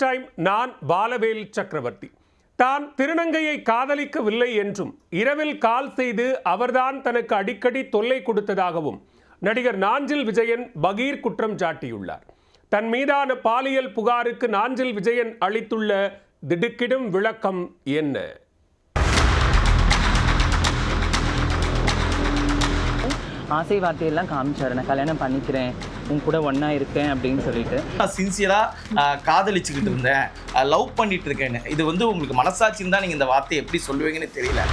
Time. நான் பாலவேல் சக்கரவர்த்தி. தான் திருநங்கையை காதலிக்கவில்லை என்றும் இரவில் கால் செய்து அவர்தான் தனக்கு அடிக்கடி தொல்லை கொடுத்ததாகவும் நடிகர் நாஞ்சில் விஜயன் பகீர் குற்றம் சாட்டியுள்ளார். தன் மீதான பாலியல் புகாருக்கு நாஞ்சில் விஜயன் அளித்துள்ள திடுக்கிடும் விளக்கம் என்ன? ஆசை வார்த்தையெல்லாம் காமிச்சாரு, நான் கல்யாணம் பண்ணிக்கிறேன், உன் கூட ஒன்னா இருக்கேன் அப்படின்னு சொல்லிட்டு. சின்சியரா காதலிச்சுக்கிட்டு இருந்தேன், லவ் பண்ணிட்டு இருக்கேன்னு. இது வந்து உங்களுக்கு மனசாட்சின்னு தான் நீங்க இந்த வார்த்தையை எப்படி சொல்லுவீங்கன்னு தெரியல.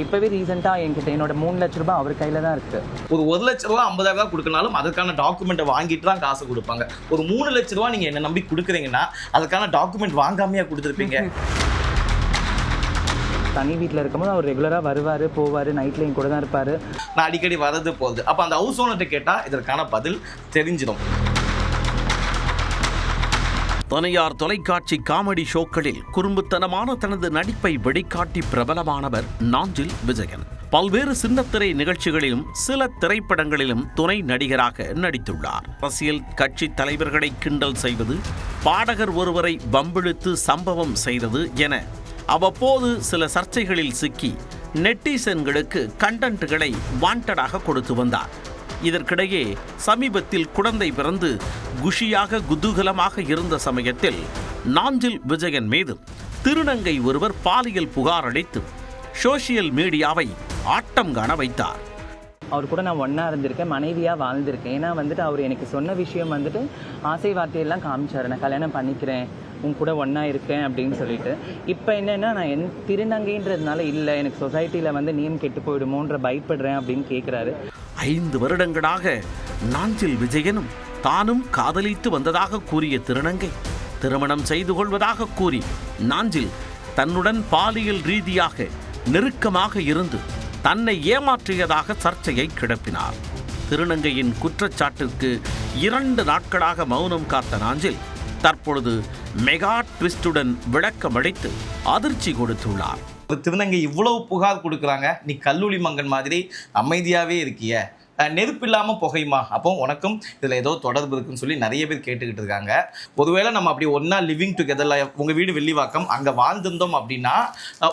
இப்பவே ரீசெண்டா என்கிட்ட என்னோட 3 லட்ச ரூபாய் அவர் கையில தான் இருக்கு. ஒரு 1 லட்ச ரூபா 50,000 கொடுக்கனாலும் அதுக்கான டாக்குமெண்ட்டை வாங்கிட்டு தான் காசு கொடுப்பாங்க. ஒரு 3 லட்ச ரூபா நீங்க என்ன நம்பி கொடுக்குறீங்கன்னா அதுக்கான டாக்குமெண்ட் வாங்காமையா கொடுத்துருப்பீங்க. தனி வீட்டில் இருக்கும்போது அவர் ரெகுலராக வருவார் போவார், நைட்டில் என் கூட தான் இருப்பார். நான் அடிக்கடி வரது போகுது. அப்போ அந்த ஹவுஸ் ஓனர்கிட்ட கேட்டால் இதற்கான பதில் தெரிஞ்சிடும். தனியார் தொலைக்காட்சி காமெடி ஷோக்களில் குறும்புத்தனமான தனது நடிப்பை வெளிக்காட்டி பிரபலமானவர் நாஞ்சில் விஜயன். பல்வேறு சின்னத்திரை நிகழ்ச்சிகளிலும் சில திரைப்படங்களிலும் துணை நடிகராக நடித்துள்ளார். அரசியல் கட்சி தலைவர்களை கிண்டல் செய்வது, பாடகர் ஒருவரை வம்பிழுத்து சம்பவம் செய்தது என அவ்வப்போது சில சர்ச்சைகளில் சிக்கி நெட்டிசன்களுக்கு கண்டென்ட்களை வாண்டடாக கொடுத்து வந்தார். இதற்கிடையே சமீபத்தில் குழந்தை பிறந்து குஷியாக குதூகலமாக இருந்த சமயத்தில் நாஞ்சில் விஜயன் மீது திருநங்கை ஒருவர் பாலியல் புகார் அளித்து சோசியல் மீடியாவை ஆட்டம் காண வைத்தார். அவர் கூட நான் ஒன்றா இருந்திருக்கேன், மனைவியாக வாழ்ந்திருக்கேன். ஏன்னா வந்துட்டு அவர் எனக்கு சொன்ன விஷயம் வந்துட்டு ஆசை வார்த்தையெல்லாம் காமிச்சாரு, நான் கல்யாணம் பண்ணிக்கிறேன், உன் கூட ஒன்றா இருக்கேன் அப்படின்னு சொல்லிட்டு. இப்போ என்னென்னா நான் என் திருநங்கைன்றதுனால இல்லை, எனக்கு சொசைட்டியில் வந்து நேம் கெட்டு போயிடுமோன்ற பயப்படுறேன் அப்படின்னு கேட்குறாரு. 5 வருடங்களாக நாஞ்சில் விஜயனும் தானும் காதலித்து வந்ததாக கூறிய திருநங்கை திருமணம் செய்து கொள்வதாக கூறி நாஞ்சில் தன்னுடன் பாலியல் ரீதியாக நெருக்கமாக இருந்து தன்னை ஏமாற்றியதாக சர்ச்சையை கிளப்பினார். திருநங்கையின் குற்றச்சாட்டிற்கு 2 நாட்களாக மௌனம் காத்த நாஞ்சில் தற்பொழுது மெகா ட்விஸ்டுடன் விளக்கமளித்து அதிர்ச்சி கொடுத்துள்ளார். திருநங்கை இவ்வளவு புகார் கொடுக்குறாங்க, நீ கல்லூரி மங்கன் மாதிரி அமைதியாகவே இருக்கிய, நெருப்பு இல்லாமல் புகையுமா, அப்போ உனக்கும் இதில் ஏதோ தொடர்பு இருக்குன்னு சொல்லி நிறைய பேர் கேட்டுக்கிட்டு இருக்காங்க. ஒருவேளை நம்ம அப்படி ஒன்றா லிவிங் டுகெதரில் உங்கள் வீடு வில்லிவாக்கம் அங்கே வாழ்ந்திருந்தோம் அப்படின்னா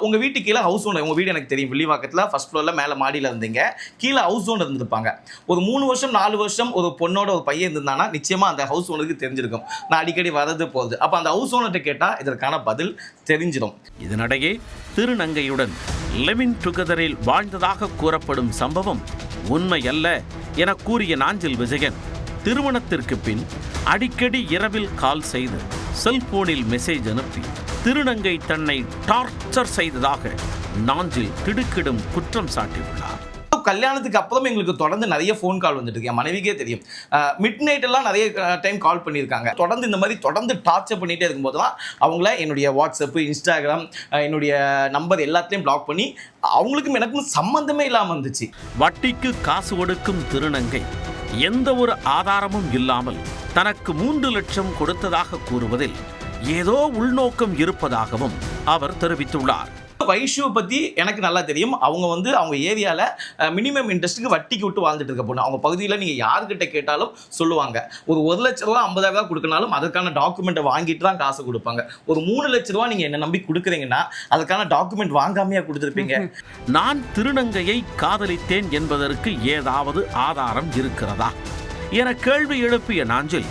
உங்கள் வீட்டு கீழே ஹவுஸ் ஓனர், உங்கள் வீடு எனக்கு தெரியும் வில்லிவாக்கத்தில் ஃபர்ஸ்ட் ஃப்ளோரில் மேலே மாடியில் இருந்தீங்க, கீழே ஹவுஸ் ஓனர் இருந்திருப்பாங்க. ஒரு 3 வருஷம் 4 வருஷம் ஒரு பொண்ணோட ஒரு பையன் இருந்தானா நிச்சயமாக அந்த ஹவுஸ் ஓனருக்கு தெரிஞ்சிருக்கும். நான் அடிக்கடி வரது போகுது. அப்போ அந்த ஹவுஸ் ஓனர்கிட்ட கேட்டால் இதற்கான பதில் தெரிஞ்சிடும். இதனிடையே திருநங்கையுடன் லிவிங் டுகெதரில் வாழ்ந்ததாக கூறப்படும் சம்பவம் உண்மை அல்ல என கூறிய நாஞ்சில் விஜயன் திருமணத்திற்கு பின் அடிக்கடி இரவில் கால் செய்து செல்போனில் மெசேஜ் அனுப்பி திருநங்கை தன்னை டார்ச்சர் செய்ததாக நாஞ்சில் திடுக்கிடும் குற்றம் சாட்டியுள்ளார். கல்யாணத்துக்கு அப்புறம் எங்களுக்கு தொடர்ந்து நிறைய ஃபோன் கால் வந்துட்டு இருக்கு. என் மனைவிக்கே தெரியும். மிட் நைட் எல்லாம் நிறைய டைம் கால் பண்ணியிருக்காங்க. தொடர்ந்து இந்த மாதிரி தொடர்ந்து டார்ச்சர் பண்ணிகிட்டே இருக்கும்போது தான் அவங்கள என்னுடைய வாட்ஸ்அப்பு, இன்ஸ்டாகிராம், என்னுடைய நம்பர் எல்லாத்தையும் பிளாக் பண்ணி அவங்களுக்கும் எனக்கும் சம்பந்தமே இல்லாமல் இருந்துச்சு. வட்டிக்கு காசு கொடுக்கும் திருநங்கை எந்த ஒரு ஆதாரமும் இல்லாமல் தனக்கு 3 லட்சம் கொடுத்ததாக கூறுவதில் ஏதோ உள்நோக்கம் இருப்பதாகவும் அவர் தெரிவித்துள்ளார். வைஷுவை பற்றி எனக்கு நல்லா தெரியும். அவங்க வந்து அவங்க ஏரியாவில் மினிமம் இன்ட்ரெஸ்ட்டுக்கு வட்டிக்கு விட்டு வாழ்ந்துட்டு இருக்க பொண்ணு. அவங்க பகுதியில் நீங்கள் யார்கிட்ட கேட்டாலும் சொல்லுவாங்க, ஒரு 1 லட்ச ரூபா 50,000 கொடுக்கனாலும் அதுக்கான டாக்குமெண்ட்டை வாங்கிட்டு தான் காசு கொடுப்பாங்க. ஒரு 3 லட்ச ரூபா நீங்கள் என்ன நம்பி கொடுக்குறீங்கன்னா அதுக்கான டாக்குமெண்ட் வாங்காமையா கொடுத்துருப்பீங்க. நான் திருநங்கையை காதலித்தேன் என்பதற்கு ஏதாவது ஆதாரம் இருக்கிறதா என கேள்வி எழுப்பிய நாஞ்சில்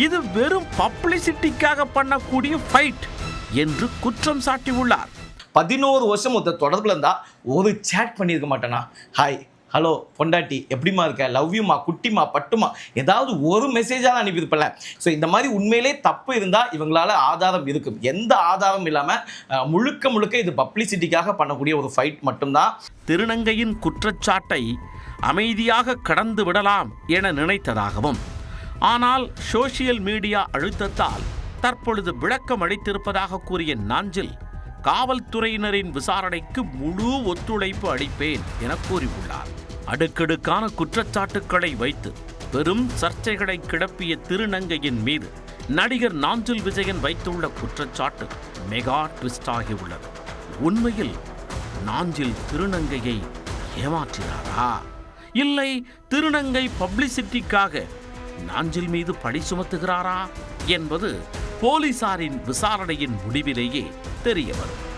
இது வெறும் பப்ளிசிட்டிக்காக பண்ணக்கூடிய ஃபைட் என்று குற்றம் சாட்டியுள்ளார். 11 வருஷம் ஒருத்தர் தொடர்பில் இருந்தால் ஒரு சேட் பண்ணியிருக்க மாட்டேனா, ஹாய் ஹலோ பொண்டாட்டி எப்படிமா இருக்க, லவ் யூமா, குட்டிமா, பட்டுமா, ஏதாவது ஒரு மெசேஜாக அனுப்பியிருப்பல. ஸோ இந்த மாதிரி உண்மையிலே தப்பு இருந்தால் இவங்களால ஆதாரம் இருக்கும். எந்த ஆதாரம் இல்லாமல் முழுக்க இது பப்ளிசிட்டிக்காக பண்ணக்கூடிய ஒரு ஃபைட் மட்டும்தான். திருநங்கையின் குற்றச்சாட்டை அமைதியாக கடந்து விடலாம் என நினைத்ததாகவும், ஆனால் சோசியல் மீடியா அழுத்தத்தால் தற்பொழுது விளக்கம் அளித்திருப்பதாக கூறிய நாஞ்சில் காவல்துறையினரின் விசாரணைக்கு முழு ஒத்துழைப்பு அளிப்பேன் என கூறியுள்ளார். அடுக்கடுக்கான குற்றச்சாட்டுக்களை வைத்து பெரும் சர்ச்சைகளை கிளப்பிய திருநங்கையின் மீது நடிகர் நாஞ்சில் விஜயன் வைத்துள்ள குற்றச்சாட்டு மெகா ட்விஸ்ட் ஆகியுள்ளது. உண்மையில் நாஞ்சில் திருநங்கையை ஏமாற்றினாரா, இல்லை திருநங்கை பப்ளிசிட்டிக்காக நாஞ்சில் மீது பழி சுமத்துகிறாரா என்பது போலீசாரின் விசாரணையின் முடிவிலேயே தெரியவரும்.